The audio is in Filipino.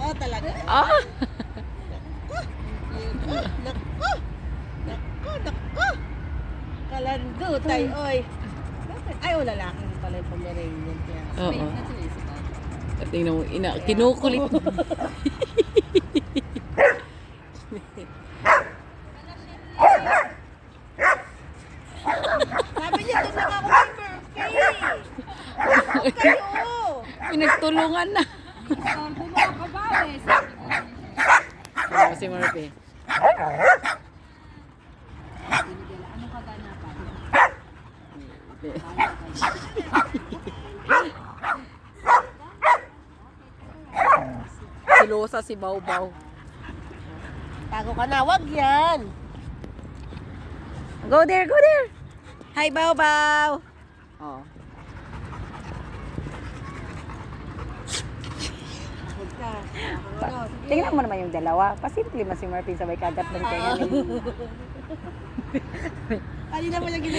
Oh, talaga. Ah! Nako! Nako! Kalando tayo, oy. Ay, oh, lalaki pala yung Pomeranian. Kaya, Oo. Tingnan mo, kinukulit. sabi niya, doon lang ako kay Murphy. Kayo! Pinagtulungan na. Ano si Murphy? Silosa si Bawbaw. Tago ka na, wag yan. Go there, go there. Hi, Bawbaw. Oh. Huwag ka. Tingnan mo naman yung dalawa. Pasimple man si Murphy sabay kagat ng tenga. Kanina mo lang